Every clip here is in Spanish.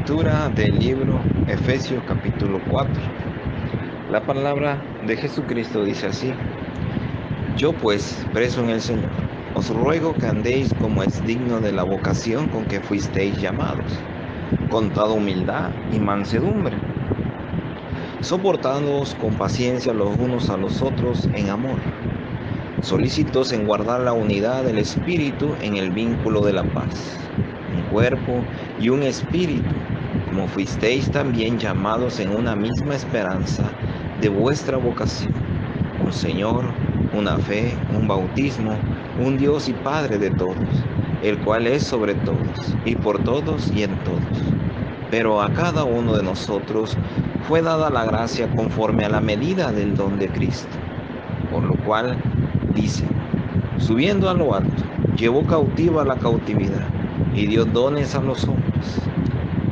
Lectura del libro Efesios capítulo 4. La palabra de Jesucristo dice así: Yo pues, preso en el Señor, os ruego que andéis como es digno de la vocación con que fuisteis llamados, con toda humildad y mansedumbre, soportándoos con paciencia los unos a los otros en amor, solícitos en guardar la unidad del Espíritu en el vínculo de la paz, un cuerpo y un espíritu, como fuisteis también llamados en una misma esperanza de vuestra vocación, un Señor, una fe, un bautismo, un Dios y Padre de todos, el cual es sobre todos, y por todos y en todos. Pero a cada uno de nosotros fue dada la gracia conforme a la medida del don de Cristo, por lo cual dice: subiendo a lo alto, llevó cautiva la cautividad, y dio dones a los hombres.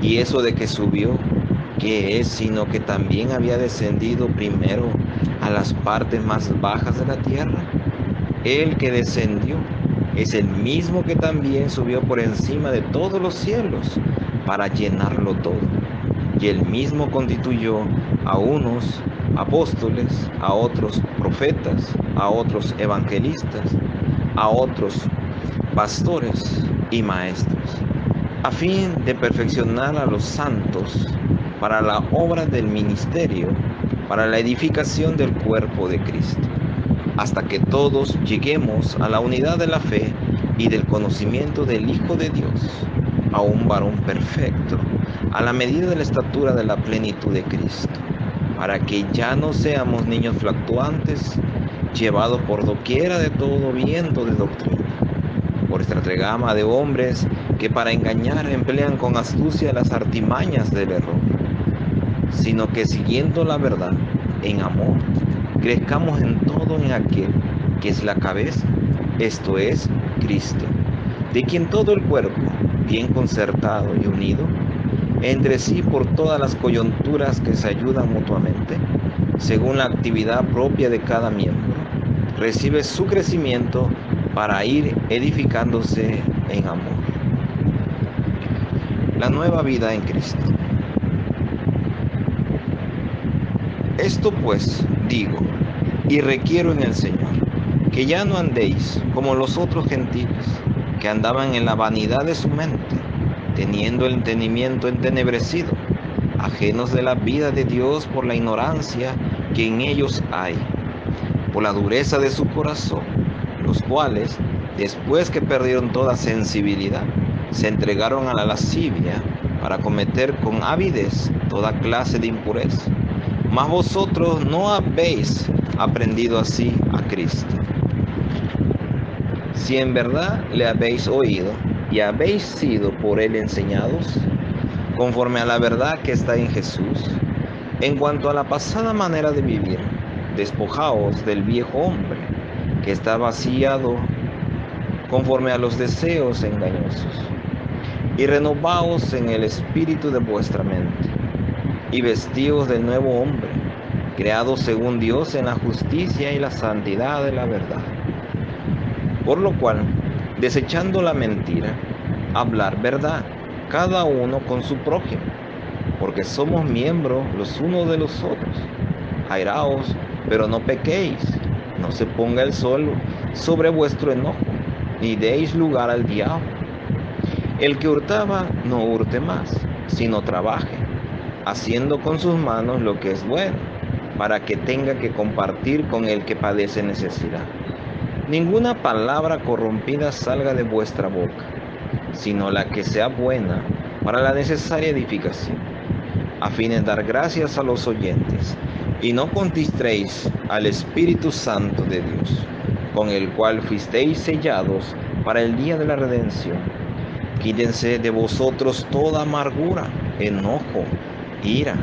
Y eso de que subió, ¿qué es sino que también había descendido primero a las partes más bajas de la tierra? El que descendió es el mismo que también subió por encima de todos los cielos para llenarlo todo. Y él mismo constituyó a unos apóstoles, a otros profetas, a otros evangelistas, a otros pastores y maestros, a fin de perfeccionar a los santos para la obra del ministerio, para la edificación del cuerpo de Cristo, hasta que todos lleguemos a la unidad de la fe y del conocimiento del Hijo de Dios, a un varón perfecto, a la medida de la estatura de la plenitud de Cristo, para que ya no seamos niños fluctuantes, llevados por doquiera de todo viento de doctrina, por estratagema de hombres que para engañar emplean con astucia las artimañas del error, sino que siguiendo la verdad en amor, crezcamos en todo en aquel que es la cabeza, esto es, Cristo, de quien todo el cuerpo, bien concertado y unido entre sí por todas las coyunturas que se ayudan mutuamente, según la actividad propia de cada miembro, recibe su crecimiento para ir edificándose en amor. La nueva vida en Cristo. Esto pues digo y requiero en el Señor, que ya no andéis como los otros gentiles, que andaban en la vanidad de su mente, teniendo el entendimiento entenebrecido, ajenos de la vida de Dios por la ignorancia que en ellos hay, por la dureza de su corazón, los cuales, después que perdieron toda sensibilidad, se entregaron a la lascivia para cometer con avidez toda clase de impureza. Mas vosotros no habéis aprendido así a Cristo. Si en verdad le habéis oído y habéis sido por él enseñados, conforme a la verdad que está en Jesús, en cuanto a la pasada manera de vivir, despojaos del viejo hombre, que está vaciado conforme a los deseos engañosos, y renovaos en el espíritu de vuestra mente, y vestíos del nuevo hombre, creado según Dios en la justicia y la santidad de la verdad. Por lo cual, desechando la mentira, hablar verdad, cada uno con su prójimo, porque somos miembros los unos de los otros. Airaos, pero no pequéis, no se ponga el sol sobre vuestro enojo, ni deis lugar al diablo. El que hurtaba, no hurte más, sino trabaje, haciendo con sus manos lo que es bueno, para que tenga que compartir con el que padece necesidad. Ninguna palabra corrompida salga de vuestra boca, sino la que sea buena para la necesaria edificación, a fin de dar gracias a los oyentes, y no contristéis al Espíritu Santo de Dios, con el cual fuisteis sellados para el día de la redención. Quítense de vosotros toda amargura, enojo, ira,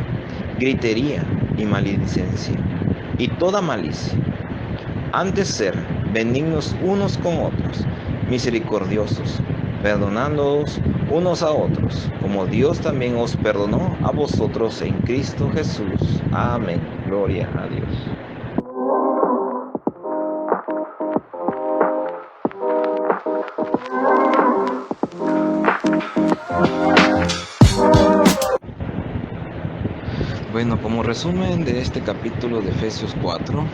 gritería y maledicencia, y toda malicia. Antes ser benignos unos con otros, misericordiosos, perdonándoos unos a otros, como Dios también os perdonó a vosotros en Cristo Jesús. Amén. Gloria a Dios. Bueno, como resumen de este capítulo de Efesios 4,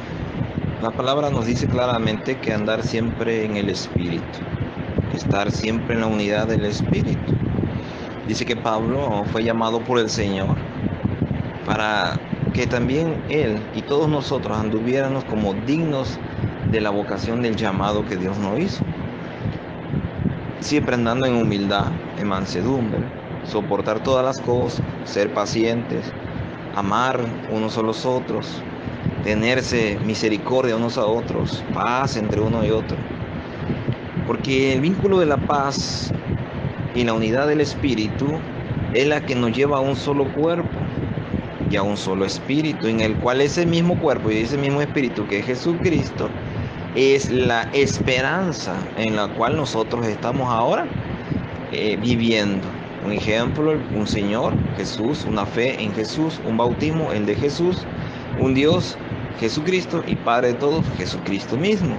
la palabra nos dice claramente que andar siempre en el Espíritu, estar siempre en la unidad del Espíritu. Dice que Pablo fue llamado por el Señor para que también él y todos nosotros anduviéramos como dignos de la vocación del llamado que Dios nos hizo. Siempre andando en humildad, en mansedumbre, soportar todas las cosas, ser pacientes, amar unos a los otros, tenerse misericordia unos a otros, paz entre uno y otro. Porque el vínculo de la paz y la unidad del Espíritu es la que nos lleva a un solo cuerpo y a un solo espíritu, en el cual ese mismo cuerpo y ese mismo espíritu que es Jesucristo es la esperanza en la cual nosotros estamos ahora viviendo. Un ejemplo, un Señor, Jesús, una fe en Jesús, un bautismo, el de Jesús, un Dios, Jesucristo, y Padre de todos, Jesucristo mismo,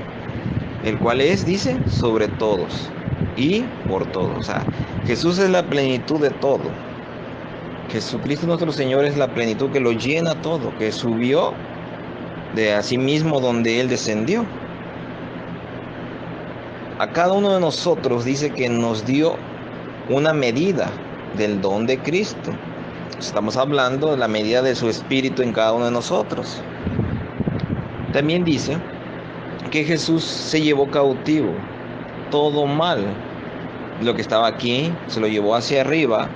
el cual es, dice, sobre todos y por todos. O sea, Jesús es la plenitud de todo. Jesucristo nuestro Señor es la plenitud que lo llena todo, que subió de a sí mismo donde Él descendió. A cada uno de nosotros dice que nos dio una medida del don de Cristo. Estamos hablando de la medida de su Espíritu en cada uno de nosotros. También dice que Jesús se llevó cautivo todo mal. Lo que estaba aquí se lo llevó hacia arriba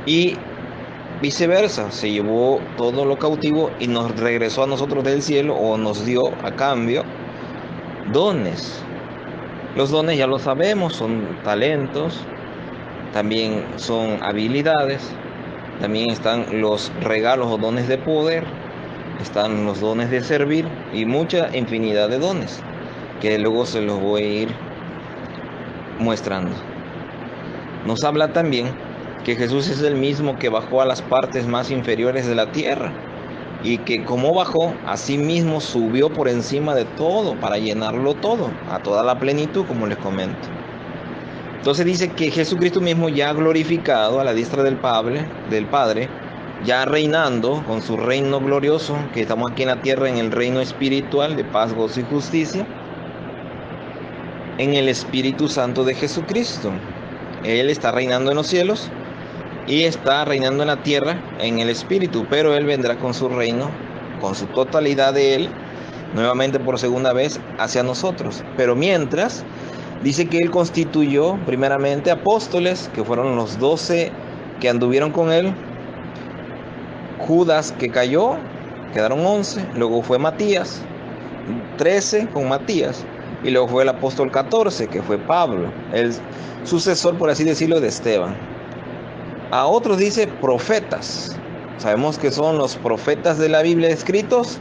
y viceversa, se llevó todo lo cautivo y nos regresó a nosotros del cielo, o nos dio a cambio dones. Los dones ya lo sabemos, son talentos, también son habilidades, también están los regalos o dones de poder, están los dones de servir y mucha infinidad de dones que luego se los voy a ir mostrando. Nos habla también que Jesús es el mismo que bajó a las partes más inferiores de la tierra y que como bajó, así mismo subió por encima de todo para llenarlo todo, a toda la plenitud, como les comento. Entonces dice que Jesucristo mismo ya glorificado a la diestra del Padre, ya reinando con su reino glorioso, que estamos aquí en la tierra en el reino espiritual de paz, gozo y justicia, en el Espíritu Santo de Jesucristo. Él está reinando en los cielos y está reinando en la tierra en el Espíritu, pero Él vendrá con su reino, con su totalidad de Él, nuevamente por segunda vez hacia nosotros. Pero mientras, dice que Él constituyó primeramente apóstoles, que fueron los 12 que anduvieron con Él, Judas que cayó, quedaron 11, luego fue Matías, 13 con Matías, y luego fue el apóstol 14, que fue Pablo, el sucesor, por así decirlo, de Esteban. A otros dice profetas. Sabemos que son los profetas de la Biblia escritos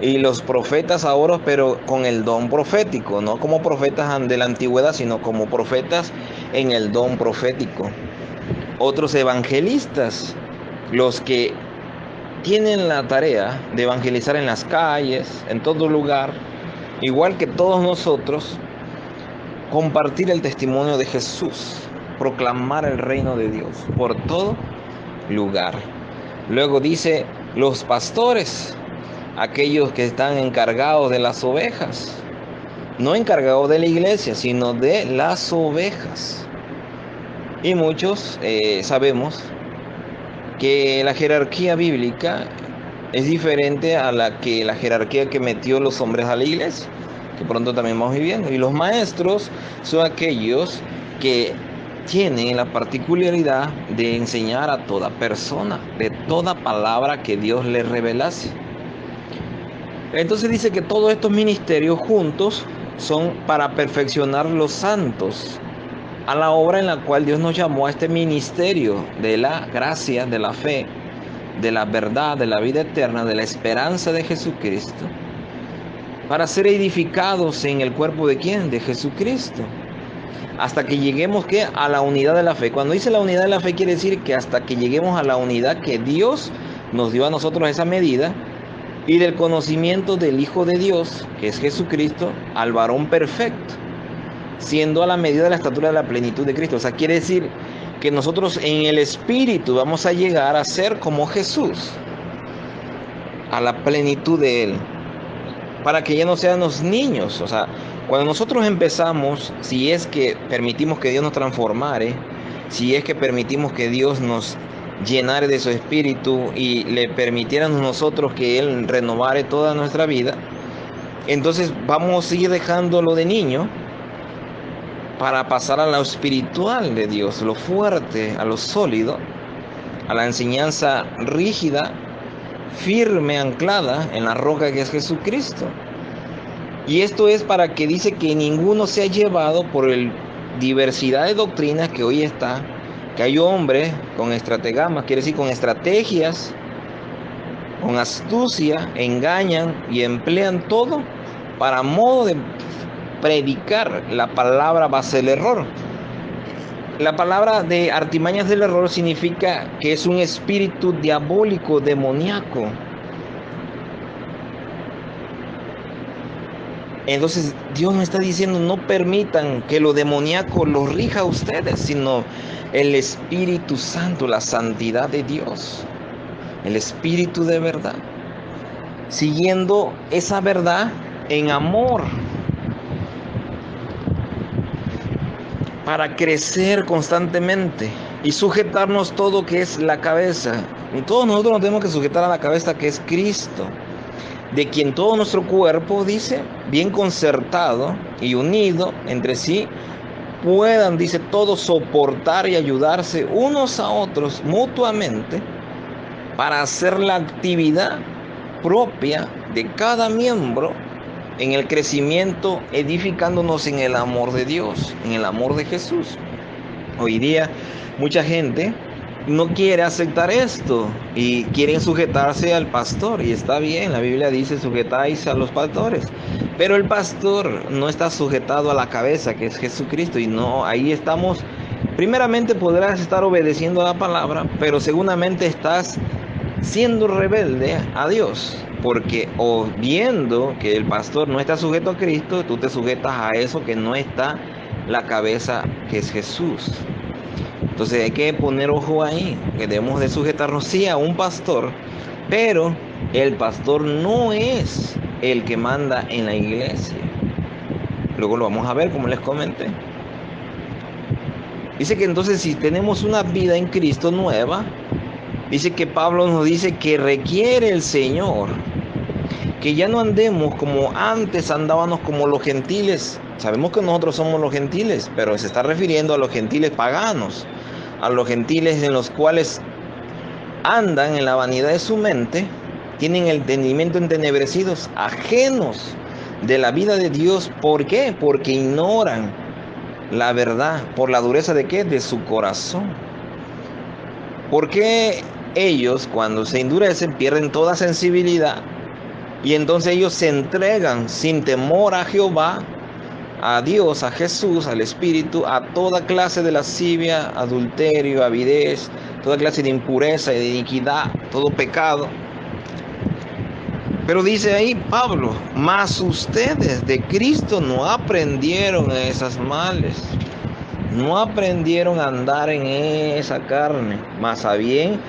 y los profetas ahora, pero con el don profético, no como profetas de la antigüedad, sino como profetas en el don profético. Otros evangelistas, los que tienen la tarea de evangelizar en las calles, en todo lugar, igual que todos nosotros, compartir el testimonio de Jesús, proclamar el reino de Dios por todo lugar. Luego dice los pastores, aquellos que están encargados de las ovejas, no encargados de la iglesia, sino de las ovejas. Y muchos sabemos que la jerarquía bíblica es diferente a la jerarquía que metió los hombres a la iglesia, que pronto también vamos viviendo. Y los maestros son aquellos que tienen la particularidad de enseñar a toda persona, de toda palabra que Dios les revelase. Entonces dice que todos estos ministerios juntos son para perfeccionar los santos a la obra en la cual Dios nos llamó a este ministerio de la gracia, de la fe, de la verdad, de la vida eterna, de la esperanza de Jesucristo, para ser edificados en el cuerpo de ¿quién? De Jesucristo. Hasta que lleguemos ¿qué? A la unidad de la fe. Cuando dice la unidad de la fe, quiere decir que hasta que lleguemos a la unidad que Dios nos dio a nosotros esa medida, y del conocimiento del Hijo de Dios, que es Jesucristo, al varón perfecto, siendo a la medida de la estatura de la plenitud de Cristo. O sea, quiere decir que nosotros en el Espíritu vamos a llegar a ser como Jesús. a la plenitud de Él, para que ya no sean los niños. O sea, cuando nosotros empezamos, si es que permitimos que Dios nos transformare, si es que permitimos que Dios nos llenare de su espíritu y le permitiéramos nosotros que Él renovare toda nuestra vida, entonces vamos a seguir dejándolo de niño para pasar a lo espiritual de Dios, lo fuerte, a lo sólido, a la enseñanza rígida, firme, anclada en la roca que es Jesucristo. Y esto es para que dice que ninguno sea llevado por el diversidad de doctrinas que hoy está, que hay hombres con estratagemas, quiere decir con estrategias, con astucia, engañan y emplean todo para modo de predicar la palabra base del error. La palabra de artimañas del error significa que es un espíritu diabólico, demoníaco. Entonces Dios nos está diciendo, no permitan que lo demoníaco los rija a ustedes, sino el Espíritu Santo, la santidad de Dios, el Espíritu de verdad, siguiendo esa verdad en amor, para crecer constantemente y sujetarnos todo que es la cabeza. Y todos nosotros nos tenemos que sujetar a la cabeza que es Cristo, de quien todo nuestro cuerpo, dice, bien concertado y unido entre sí, puedan, dice, todos soportar y ayudarse unos a otros mutuamente para hacer la actividad propia de cada miembro en el crecimiento, edificándonos en el amor de Dios, en el amor de Jesús. Hoy día mucha gente no quiere aceptar esto y quieren sujetarse al pastor, y está bien, la Biblia dice sujetáis a los pastores, pero el pastor no está sujetado a la cabeza que es Jesucristo, y no, ahí estamos, primeramente podrás estar obedeciendo a la palabra, pero seguramente estás siendo rebelde a Dios, porque o viendo que el pastor no está sujeto a Cristo, tú te sujetas a eso que no está la cabeza que es Jesús. Entonces hay que poner ojo ahí, que debemos de sujetarnos sí a un pastor, pero el pastor no es el que manda en la iglesia. Luego lo vamos a ver, como les comenté. Dice que entonces si tenemos una vida en Cristo nueva, dice que Pablo nos dice que requiere el Señor que ya no andemos como antes andábamos, como los gentiles. Sabemos que nosotros somos los gentiles, pero se está refiriendo a los gentiles paganos, a los gentiles en los cuales andan en la vanidad de su mente, tienen el entendimiento entenebrecidos, ajenos de la vida de Dios. ¿Por qué? Porque ignoran la verdad, por la dureza de ¿qué? De su corazón. Porque ellos, cuando se endurecen, pierden toda sensibilidad, y entonces ellos se entregan sin temor a Jehová, a Dios, a Jesús, al Espíritu, a toda clase de lascivia, adulterio, avidez, toda clase de impureza y de iniquidad, todo pecado. Pero dice ahí Pablo, mas ustedes de Cristo no aprendieron esas males, no aprendieron a andar en esa carne, más a bien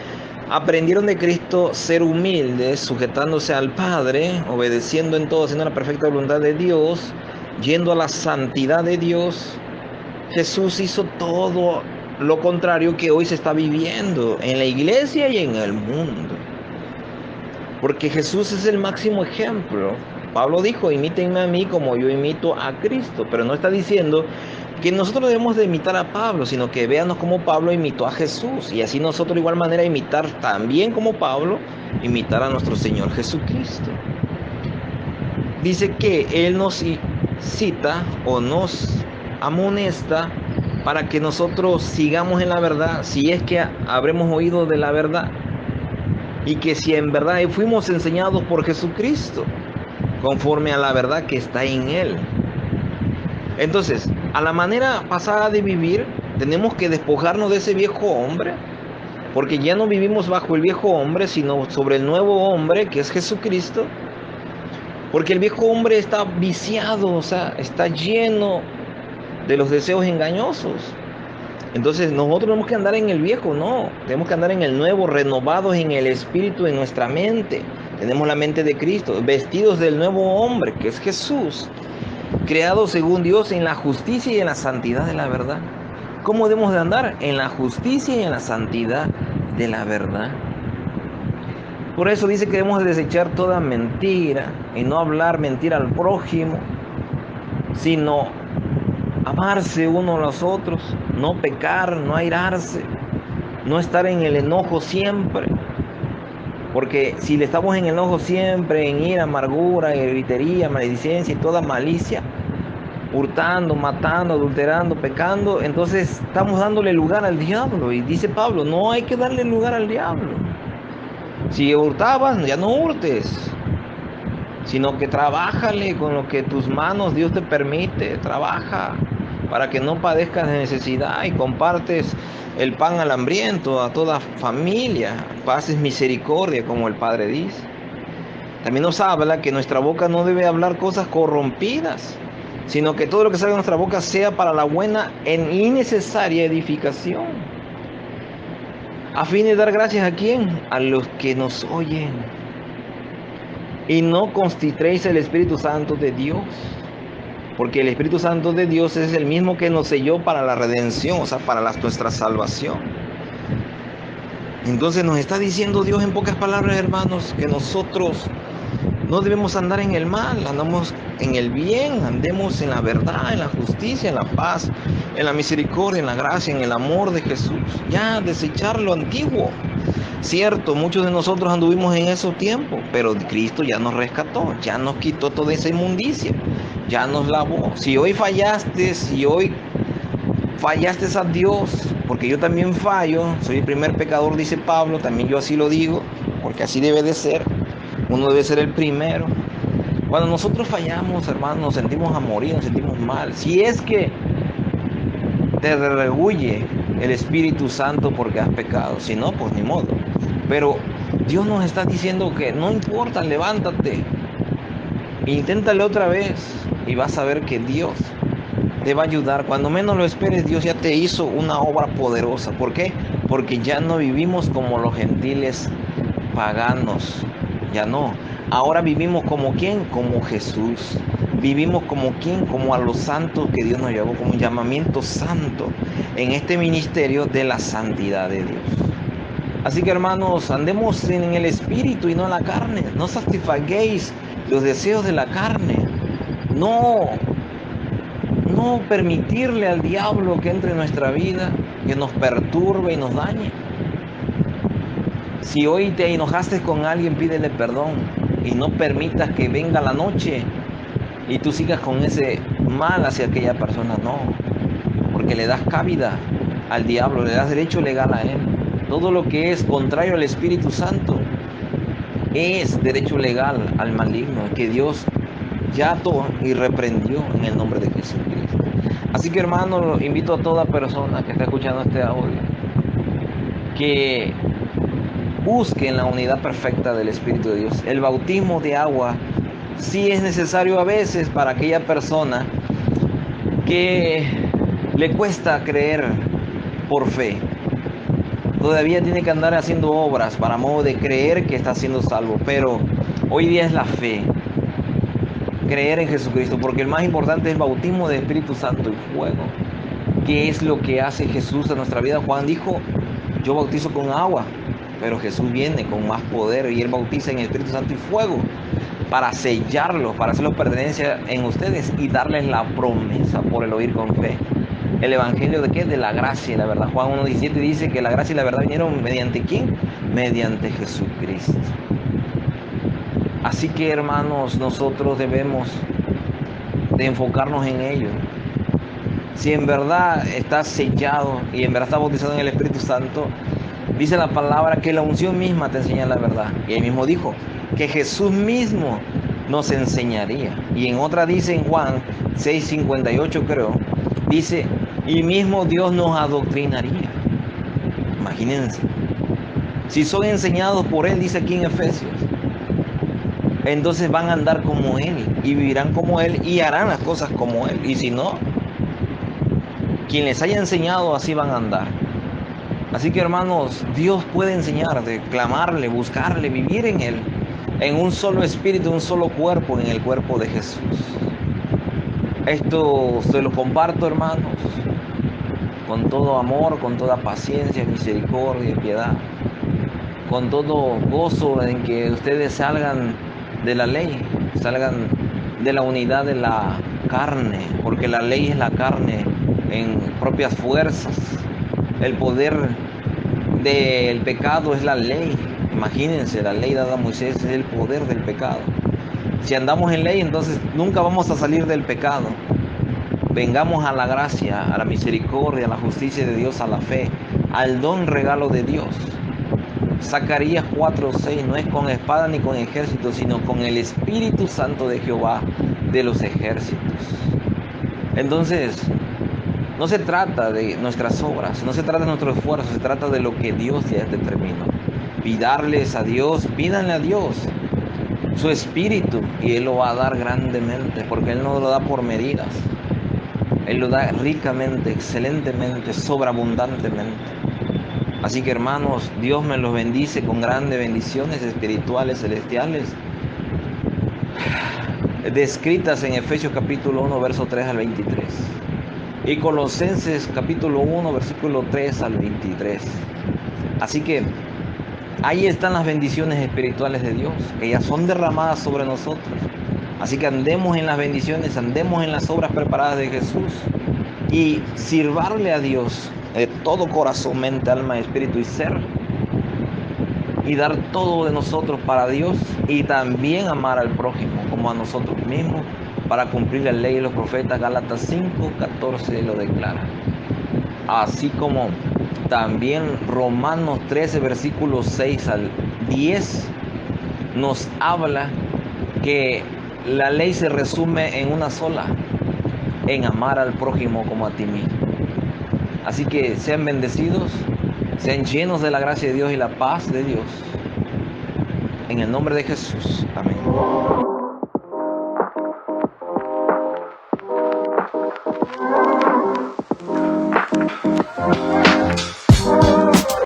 aprendieron de Cristo ser humildes, sujetándose al Padre, obedeciendo en todo, haciendo la perfecta voluntad de Dios, yendo a la santidad de Dios. Jesús hizo todo lo contrario que hoy se está viviendo en la iglesia y en el mundo. Porque Jesús es el máximo ejemplo. Pablo dijo, imítenme a mí como yo imito a Cristo. Pero no está diciendo que nosotros debemos de imitar a Pablo, sino que véanos como Pablo imitó a Jesús. Y así nosotros de igual manera imitar también como Pablo, imitar a nuestro Señor Jesucristo. Dice que Él nos cita o nos amonesta para que nosotros sigamos en la verdad, si es que habremos oído de la verdad. Y que si en verdad fuimos enseñados por Jesucristo, conforme a la verdad que está en Él. Entonces, a la manera pasada de vivir, tenemos que despojarnos de ese viejo hombre, porque ya no vivimos bajo el viejo hombre, sino sobre el nuevo hombre, que es Jesucristo. Porque el viejo hombre está viciado, o sea, está lleno de los deseos engañosos. Entonces nosotros tenemos que andar en el viejo, no, tenemos que andar en el nuevo, renovados en el espíritu, en nuestra mente, Tenemos la mente de Cristo, vestidos del nuevo hombre, que es Jesús, creado según Dios en la justicia y en la santidad de la verdad. ¿Cómo debemos de andar? En la justicia y en la santidad de la verdad. Por eso dice que debemos desechar toda mentira y no hablar mentira al prójimo, sino amarse uno a los otros, no pecar, no airarse, no estar en el enojo siempre. Porque si le estamos en enojo siempre, en ira, amargura, gritería, maledicencia y toda malicia, hurtando, matando, adulterando, pecando, entonces estamos dándole lugar al diablo. Y dice Pablo, no hay que darle lugar al diablo. Si hurtabas, ya no hurtes, sino que trabájale con lo que tus manos Dios te permite. Trabaja para que no padezcas de necesidad y compartes el pan al hambriento, a toda familia, pases misericordia como el Padre dice. También nos habla que nuestra boca no debe hablar cosas corrompidas, sino que todo lo que salga de nuestra boca sea para la buena y necesaria edificación, a fin de dar gracias a ¿quién? A los que nos oyen. Y no constritréis el Espíritu Santo de Dios, porque el Espíritu Santo de Dios es el mismo que nos selló para la redención, o sea, para nuestra salvación. Entonces nos está diciendo Dios en pocas palabras, hermanos, que nosotros no debemos andar en el mal, andamos en el bien, andemos en la verdad, en la justicia, en la paz, en la misericordia, en la gracia, en el amor de Jesús. Ya desechar lo antiguo. Cierto, muchos de nosotros anduvimos en esos tiempos, pero Cristo ya nos rescató, ya nos quitó toda esa inmundicia, ya nos lavó. Si hoy fallaste, a Dios, porque yo también fallo, soy el primer pecador, dice Pablo, también yo así lo digo, porque así debe de ser. Uno debe ser el primero. Cuando nosotros fallamos, hermanos, nos sentimos a morir, nos sentimos mal. Si es que te rehuye el Espíritu Santo porque has pecado, si no, pues ni modo. Pero Dios nos está diciendo que no importa, levántate, inténtale otra vez y vas a ver que Dios te va a ayudar. Cuando menos lo esperes, Dios ya te hizo una obra poderosa. ¿Por qué? Porque ya no vivimos como los gentiles paganos. Ya no. Ahora vivimos como ¿quién? Como Jesús. Vivimos como ¿quién? Como a los santos que Dios nos llevó, como un llamamiento santo en este ministerio de la santidad de Dios. Así que, hermanos, andemos en el Espíritu y no en la carne. No satisfaguéis los deseos de la carne. No permitirle al diablo que entre en nuestra vida, que nos perturbe y nos dañe. Si hoy te enojaste con alguien, pídele perdón y no permitas que venga la noche y tú sigas con ese mal hacia aquella persona. No, porque le das cabida al diablo, le das derecho legal a él. Todo lo que es contrario al Espíritu Santo es derecho legal al maligno, que Dios ya ató y reprendió en el nombre de Jesucristo. Así que, hermano, invito a toda persona que está escuchando este audio que busquen la unidad perfecta del Espíritu de Dios. El bautismo de agua sí es necesario a veces para aquella persona que le cuesta creer por fe. Todavía tiene que andar haciendo obras para modo de creer que está siendo salvo. Pero hoy día es la fe. Creer en Jesucristo, porque el más importante es el bautismo del Espíritu Santo y fuego. ¿Qué es lo que hace Jesús en nuestra vida? Juan dijo, yo bautizo con agua, pero Jesús viene con más poder y Él bautiza en el Espíritu Santo y fuego para sellarlos, para hacerlos pertenencia en ustedes y darles la promesa por el oír con fe. ¿El evangelio de qué? De la gracia y la verdad. Juan 1:17 dice que la gracia y la verdad vinieron mediante ¿quién? Mediante Jesucristo. Así que, hermanos, nosotros debemos de enfocarnos en ello. Si en verdad estás sellado y en verdad estás bautizado en el Espíritu Santo, dice la palabra que la unción misma te enseña la verdad. Y él mismo dijo que Jesús mismo nos enseñaría. Y en otra dice en Juan 6:58 creo, dice, y mismo Dios nos adoctrinaría. Imagínense. Si son enseñados por Él, dice aquí en Efesios, entonces van a andar como Él y vivirán como Él y harán las cosas como Él. Y si no, quien les haya enseñado así van a andar. Así que, hermanos, Dios puede enseñarte, clamarle, buscarle, vivir en Él en un solo espíritu, un solo cuerpo, en el cuerpo de Jesús. Esto se lo comparto, hermanos, con todo amor, con toda paciencia, misericordia y piedad, con todo gozo en que ustedes salgan de la ley, salgan de la unidad de la carne, porque la ley es la carne en propias fuerzas. El poder del pecado es la ley. Imagínense, la ley dada a Moisés es el poder del pecado. Si andamos en ley, entonces nunca vamos a salir del pecado. Vengamos a la gracia, a la misericordia, a la justicia de Dios, a la fe, al don regalo de Dios. Zacarías 4:6, no es con espada ni con ejército, sino con el Espíritu Santo de Jehová de los ejércitos. Entonces, no se trata de nuestras obras, no se trata de nuestro esfuerzo, se trata de lo que Dios ya determinó. Pídanle a Dios su Espíritu y Él lo va a dar grandemente, porque Él no lo da por medidas. Él lo da ricamente, excelentemente, sobreabundantemente. Así que, hermanos, Dios me los bendice con grandes bendiciones espirituales, celestiales, descritas en Efesios capítulo 1, verso 3 al 23. Y Colosenses capítulo 1, versículo 3 al 23. Así que ahí están las bendiciones espirituales de Dios, que ya son derramadas sobre nosotros. Así que andemos en las bendiciones, andemos en las obras preparadas de Jesús y sirvarle a Dios de todo corazón, mente, alma, espíritu y ser, y dar todo de nosotros para Dios, y también amar al prójimo como a nosotros mismos, para cumplir la ley de los profetas. Gálatas 5:14 lo declara. Así como también Romanos 13, versículos 6 al 10 nos habla que la ley se resume en una sola, en amar al prójimo como a ti mismo. Así que sean bendecidos, sean llenos de la gracia de Dios y la paz de Dios. En el nombre de Jesús. Amén.